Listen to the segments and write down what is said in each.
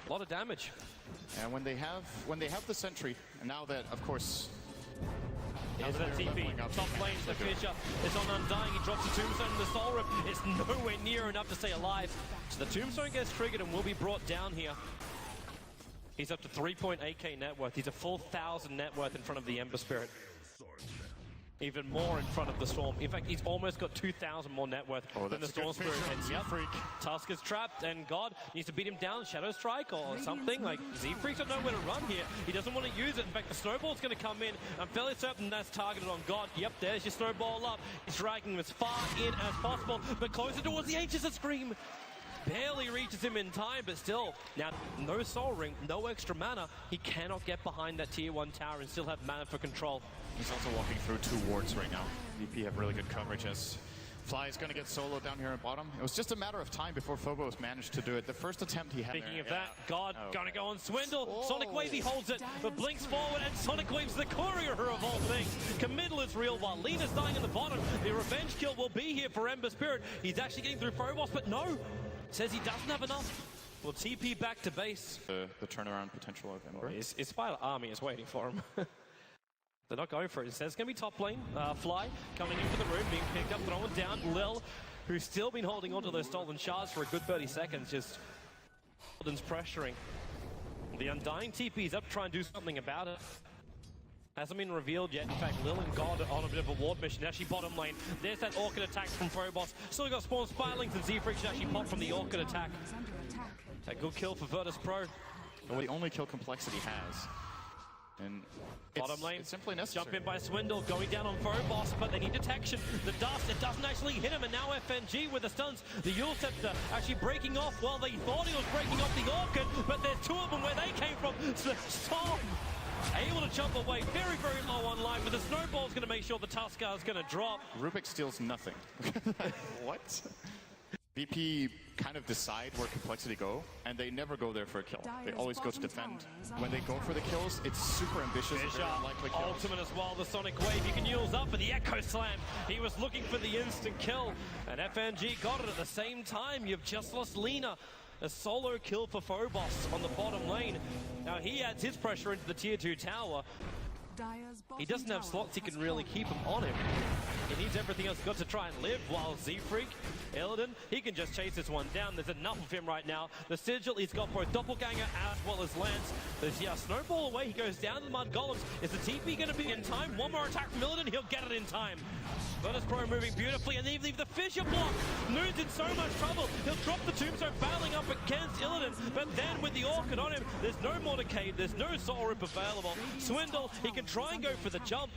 A lot of damage. And when they have the sentry, and now that, of course, here's the TP, top lanes, the Fissure is on Undying, he drops the Tombstone and the Soul Rip. It's nowhere near enough to stay alive. So the Tombstone gets triggered and will be brought down here. He's up to 3.8k net worth. He's a full 1,000 net worth in front of the Ember Spirit. Even more in front of the Storm. In fact, he's almost got 2,000 more net worth than the Storm Spirit. And yep, Tusk is trapped, and God needs to beat him down, Shadow Strike or something. Like, Z-Freak's got nowhere to run here. He doesn't want to use it. In fact, the Snowball's going to come in. I'm fairly certain that's targeted on God. Yep, there's your Snowball up. He's dragging him as far in as possible, but closer towards the Aegis of Scream. Barely reaches him in time, but still, now no Soul Ring, no extra mana. He cannot get behind that tier 1 tower and still have mana for control. He's also walking through 2 wards right now. VP have really good coverage as Fly is going to get solo down here at bottom. It was just a matter of time before Phobos managed to do it. The first attempt he had. Speaking of that, God gonna go on Swindle. Oh. Sonic Wave, he holds it, but blinks forward, and Sonic Wave's the courier of all things. Committal is real while Lena's dying in the bottom. The revenge kill will be here for Ember Spirit. He's actually getting through Phobos, but no. Says he doesn't have enough. Will TP back to base. The turnaround potential of Ember. His Spider Army is waiting for him. They're not going for it. It says it's going to be top lane. Fly coming into the room, being picked up, thrown down. Lil, who's still been holding onto those stolen shards for a good 30 seconds, just Golden's pressuring. The Undying TP is up to try and do something about it. Hasn't been revealed yet. In fact, Lil and God are on a bit of a ward mission. Actually, bottom lane. There's that Orchid attack from Phobos. Still got spawn Spirelings, and Z-Freak should actually pop from the Orchid attack. A good kill for Virtus Pro. And the only kill Complexity has. And bottom lane, it's simply necessary. Jump in by Swindle, going down on Phobos, but they need detection. The dust, it doesn't actually hit him, and now FNG with the stuns. The Yule Scepter actually breaking off. Well, they thought he was breaking off the Orchid, but there's 2 of them where they came from. So Storm able to jump away, very, very low on life, but the Snowball's going to make sure the Tuskar is going to drop. Rubik steals nothing. What? VP kind of decide where Complexity go, and they never go there for a kill. They always go to defend. When they go for the kills, it's super ambitious. Ultimate as well, the Sonic Wave. You can use up for the Echo Slam. He was looking for the instant kill, and FNG got it at the same time. You've just lost Lena. A solo kill for Phobos on the bottom lane. Now he adds his pressure into the tier 2 tower. He doesn't have slots he can really keep him on him. He needs everything else got to try and live, while Z-Freak, Illidan, he can just chase this one down. There's enough of him right now. The Sigil, he's got both Doppelganger as well as Lance. There's, yeah, Snowball away, he goes down to the Mud Golems. Is the TP going to be in time? One more attack from Illidan, he'll get it in time. Virtus Pro moving beautifully, and they leave the Fissure block. Moon's in so much trouble. He'll drop the Tombstone, battling up against Illidan, but then with the Orchid on him, there's no Mordecai, there's no Soul Rip available. Swindle, he can try and go for the jump,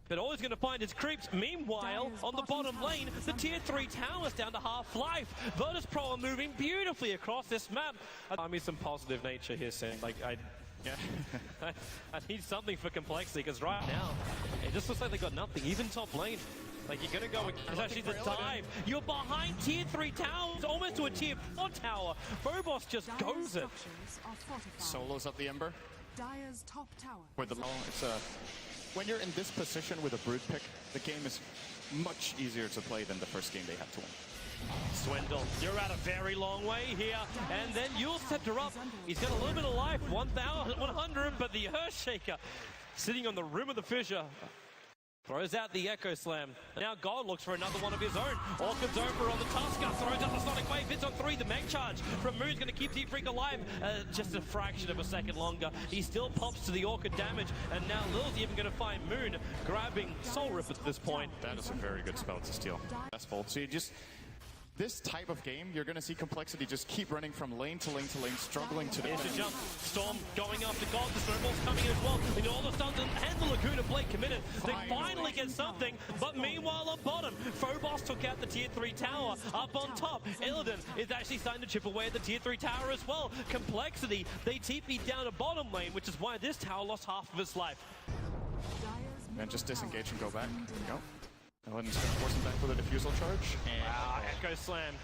but all he's going to find is creeps. Meanwhile, on the bottom lane, the tier 3 tower's down to half life. Virtus Pro are moving beautifully across this map. I mean, some positive nature here, Sam. Like, I need something for Complexity, because right now, it just looks like they got nothing, even top lane. Like, you're going to go, it's actually the dive. You're behind tier 3 towers, almost to a tier 4 tower. Phobos just goes it. Solos up the Ember. Dire's top tower. With the it's when you're in this position with a Brood pick, the game is much easier to play than the first game they had to win. Swindle, you're out a very long way here, and then Yule Scepter up. He's got a little bit of life, 1,100, but the Earthshaker sitting on the rim of the Fissure. Throws out the Echo Slam. Now God looks for another one of his own. Orchid's over on the Tuskar. Throws out the Sonic Wave. Hits on 3. The Meg Charge from Moon's going to keep Z-Freak alive. Just a fraction of a second longer. He still pops to the Orchid damage. And now Lil's even going to find Moon grabbing Soul Rip at this point. That is a very good spell to steal. That's bold. So you just... This type of game, you're going to see Complexity just keep running from lane to lane to lane, struggling to defend. Here's the jump. Storm going after God. The Snowball's coming as well. And all the stuns and the Laguna Blade committed. They finally get something. But meanwhile, on bottom, Phobos took out the tier 3 tower. Up on top, Illidan is actually starting to chip away at the tier 3 tower as well. Complexity, they TP down a bottom lane, which is why this tower lost half of its life. And just disengage and go back. There we go. Illidan's going to force him back with a diffusal charge. And Echo Slam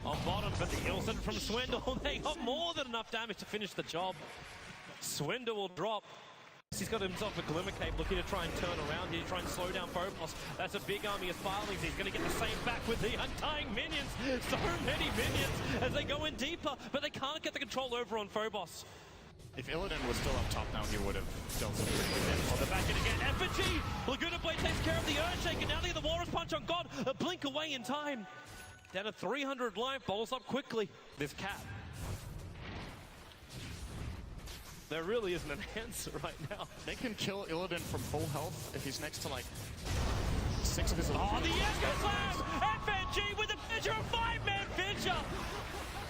on bottom, but the heal set from Swindle. They got more than enough damage to finish the job. Swindle will drop. He's got himself a Glimmer Cape looking to try and turn around here, try and slow down Phobos. That's a big army of Sparlings. He's going to get the same back with the Undying Minions. So many minions as they go in deeper, but they can't get the control over on Phobos. If Illidan was still up top now, he would have dealt some pretty damage. On the back end again, Effigy! Laguna Blade takes care of the Earthshaker. Now they get the Walrus Punch on God. A blink away in time. Down to 300 life, bottles up quickly. This Cat. There really isn't an answer right now. They can kill Illidan from full health if he's next to like 6 of his... Oh, the Echo Slam! FNG with a Fissure, a 5-man Fissure!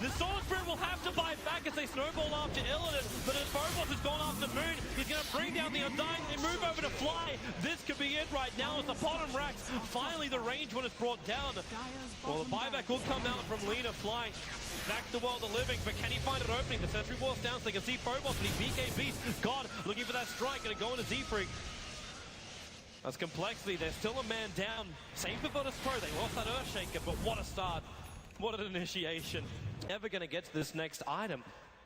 The Sword Spirit will have to bite back as they snowball after Illidan, but as Phobos has gone after Moon, he's going to bring down the Undying. They move over to Fly. This could be it right now as the bottom racks. Finally, the range one is brought down. Well, the buyback will come out from Lina Fly. Back to the world of living, but can he find an opening? The Sentry Wall's down so they can see Phobos, and he BKBs. God, looking for that strike, going to go into Z-Freak. That's Complexity. There's still a man down. Same for Virtus Pro. They lost that Earthshaker, but what a start. What an initiation. Never going to get to this next item.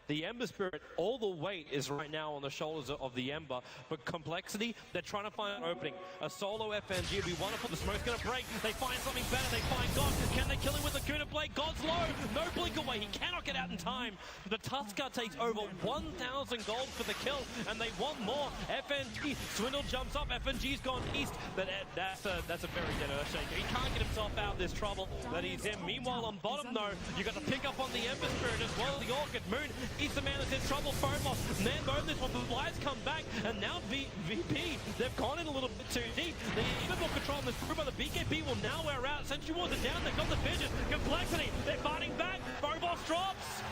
The Ember Spirit, all the weight is right now on the shoulders of the Ember, but Complexity, they're trying to find an opening. A solo FNG would be wonderful. The smoke's going to break. They find something better. They find God. Can they kill him with the Laguna Blade? God's low. No blink away. He cannot get out in time. The Tusker takes over 1,000 gold for the kill, and they want more. FNG, Swindle jumps up. FNG's gone east, but that's a very dead Earthshaker. He can't get himself out of this trouble that he's in. Meanwhile, on bottom, though, you got to pick up on the Ember Spirit as well as the Orchid. Moon, he's the man that's in trouble. Phobos, man, both this one. The Lions come back, and now VP, they've gone in a little bit too deep. They even more control on this group, but the BKB will now wear out. Sentry Wars are down. They've got the vision. Complexity, they're fighting back. Phobos drops.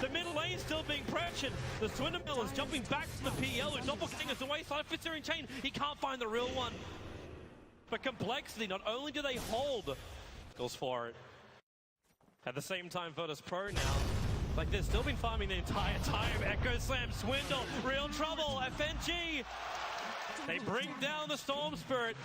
The middle lane still being pressured. The Swindle is jumping back to the PL, who's doppelgangers away. Side of Fitzsearing Chain, he can't find the real one. But Complexity, not only do they hold, goes for it. At the same time, Virtus Pro now, like they've still been farming the entire time. Echo Slam, Swindle, real trouble. FNG, they bring down the Storm Spirit.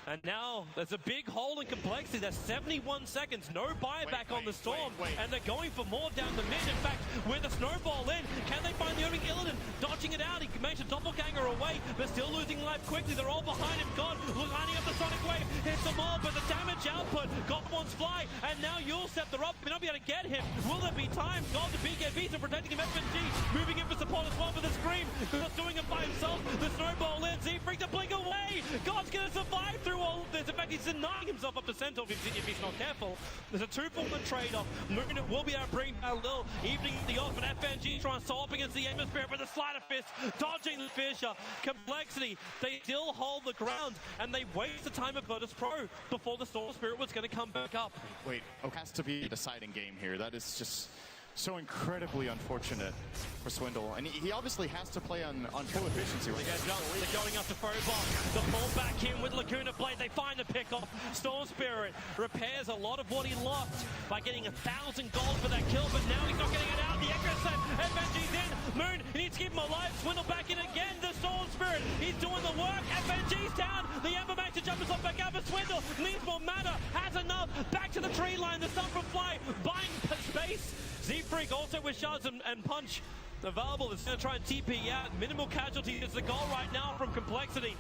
And now there's a big hole in Complexity. There's 71 seconds, no buyback on the Storm. And they're going for more down the mid. In fact, with the snowball in, can they find the opening? Illidan dodging it out. He managed a doppelganger away, but still losing life quickly. They're all behind him. God, lining up the Sonic Wave, hits them all, but the damage output, God wants Fly, and now Yulstep, they're up, may not be able to get him. Will there be time? God, the BKBs are protecting him. FNG moving in for support as well for the Scream. Not doing it by himself. The snowball in, Z-Freak to blink away. God's gonna survive through all of this. In fact, he's denying himself up to Centaur if he's not careful. There's a 2-for-1 trade-off. Moon will be able to bring down Lil, evening the odds, but FNG trying to stall up against the Ember Spirit with a Slider Fist, dodging the Fissure. Complexity, they still hold the ground, and they waste the time of Virtus Pro before the Storm Spirit was going to come back up. Wait, it has to be a deciding game here. That is just so incredibly unfortunate for Swindle. And he obviously has to play on full efficiency. Right? They're going up to Phobos. The pull back in with Laguna Blade. They find the pick-off. Storm Spirit repairs a lot of what he lost by getting 1,000 gold for that kill, but now he's not getting it out. The Echo Slam, FNG's in. Moon, he needs to keep him alive. Swindle back in again. The Storm Spirit, he's doing the work. FNG's down. The Ember managed to jump himself back out, but Swindle needs more mana. Has enough. Back to the tree line. The Sun from Fly, buying space. Z-Freak also with shards and punch available. It's going to try and TP out. Minimal casualties is the goal right now from Complexity.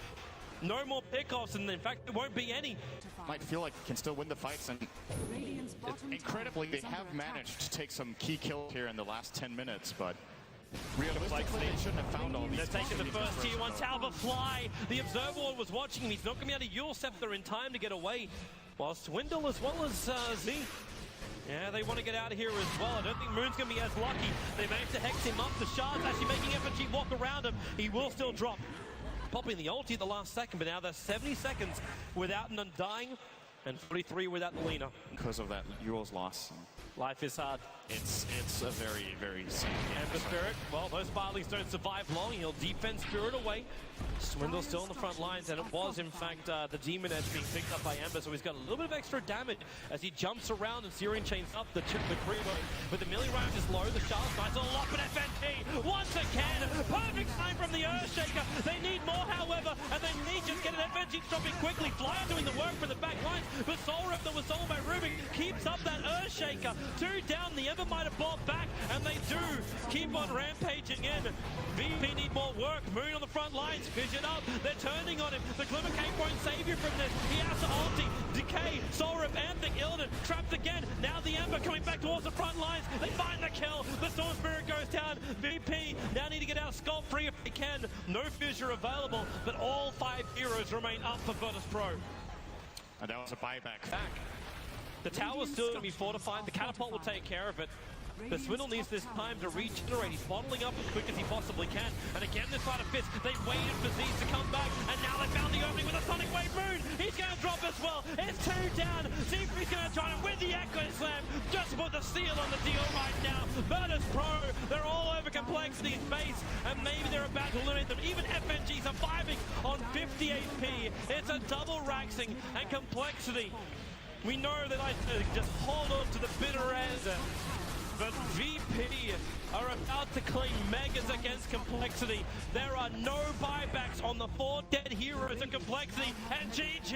No more pickoffs, and in fact, there won't be any. Might feel like can still win the fights, and incredibly, they have managed to take some key kills here in the last 10 minutes, but realistically, they shouldn't have found all these. They're taking the first tier 1 tower, but Fly. The Observer was watching him. He's not going to be able to Yule Scepter in time to get away. While Swindle as well as Z. Yeah, they want to get out of here as well. I don't think Moon's going to be as lucky. They managed to hex him up. The shards actually making FNG walk around him. He will still drop. Popping the ulti at the last second, but now there's 70 seconds without an Undying and 43 without the Lina. Because of that Yule's loss. Life is hard. It's a very, very sad game. Ember Spirit, well, those Sparlings don't survive long. He'll defend Spirit away. Swindle's still on the front lines, and it was, in fact, the Demon Edge being picked up by Ember, so he's got a little bit of extra damage as he jumps around and Searing chains up the creeper. But the melee range is low, the Charles nice a lot, but FNT, once again, perfect time from the Earthshaker. They need more, however, and they need just get an FNT dropping quickly. Flyer doing the work for the back lines, but Soul Rip that was sold by Rubik keeps up that Earthshaker. 2 down, the Ember might have bought back, and they do. keep on rampaging in. VP need more work. Moon on the front lines. Vision up. They're turning on him. The Glimmer Cape won't save you from this. He has to ulti. Decay. Soul Rip. Anthic. Illidan. Trapped again. Now the Ember coming back towards the front lines. They find the kill. The Storm Spirit goes down. VP now need to get out scot-free if they can. No fissure available, but all 5 heroes remain up for Virtus Pro. And that was a buyback. The tower's still going to be fortified. The catapult will take care of it. The Swindle needs this time to regenerate. He's bottling up as quick as he possibly can. And again, this side of Fist, they waited for Z's to come back. And now they found the opening with a Sonic Wave Moon. He's going to drop as well. It's 2 down. Z's going to try him with the Echo Slam. Just put the seal on the deal right now. Virtus Pro, they're all over Complexity's base. And maybe they're about to eliminate them. Even FNG surviving on 50 HP. It's a double Raxing and Complexity. We know they like to just hold on to the bitter end. But VP are about to claim Megas against Complexity. There are no buybacks on the 4 dead heroes of Complexity, and GG.